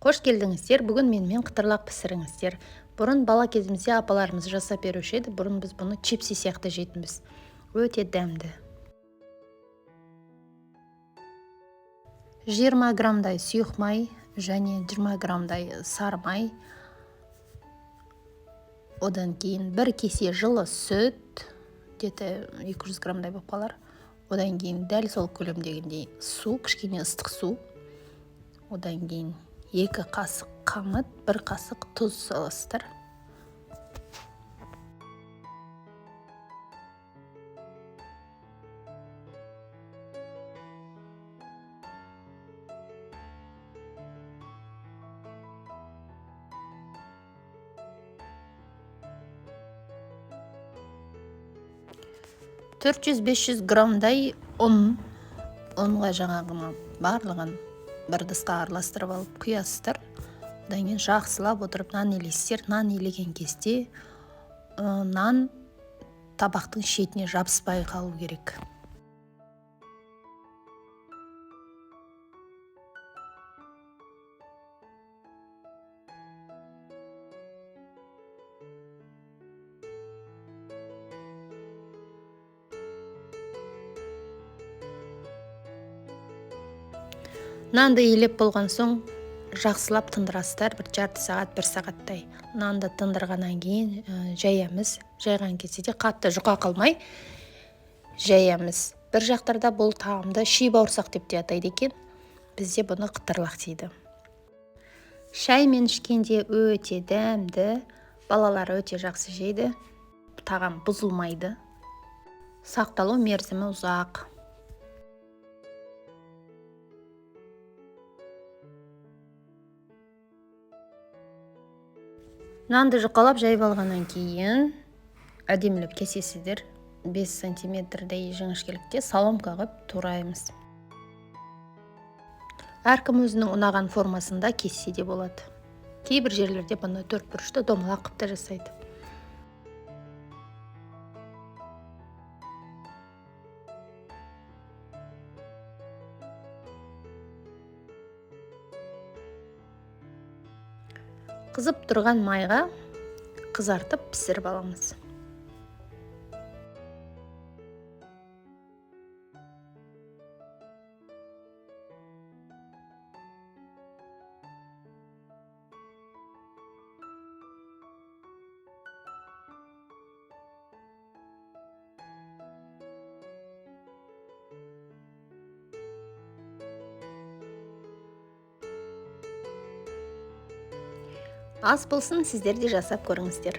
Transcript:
Қош келдіңіздер. Бүгін менімен қытырлақ пісіріңіздер. Бұрын бала кезімізде апаларымыз жасап беруші еді. Бұрын біз бұны чипси сияқты жейтінбіз. Өте дәмді. 20 граммдай сұйық май және 20 граммдай сары май. Одан кейін 1 кесе жылы сүт, где-то 200 граммдай болып қалар. Одан кейін дәл сол көлемдегіндей су, кішкене ыстық су. Одан кейін 2 қасық қамыт, 1 қасық тұз саласыздар. — 400-500 граммдай ұнға жаңағыны барлығын бір ыдысқа араластырып алып құясыздар. Одан кейін жақсылап отырып нан илейсіздер. Нан илеген кезде нан табақтың шетіне жабыспай қалу керек. Нанды илеп болған соң жақсылап тындырасыздар, бір жарты сағат, 1 сағаттай. Нанды тындырғаннан кейін жаямыз. Жайған кезде де қатты жұқа қалмай жаямыз. Бір жақтарда бұл тағамды ши бауырсақ деп те атайды екен. Бізде бұны қытырлақ дейді. Шаймен ішкенде өте дәмді, балалар өте жақсы жейді. Тағам бұзылмайды. Сақталу мерзімі ұзақ. Нанды жұқалап жайып алғаннан кейін әдемілеп кесесіздер. 5 сантиметрдей жіңішкелікте соломка қып тураймыз. Әркім өзінің ұнаған формасында кессе де болады. Кейбір жерлерде бұны 4 бұрышты домалақ қып та жасайды. Қызып тұрған майға қызартып пісіріп аламыз. Ас болсын, сіздер де жасап көріңіздер.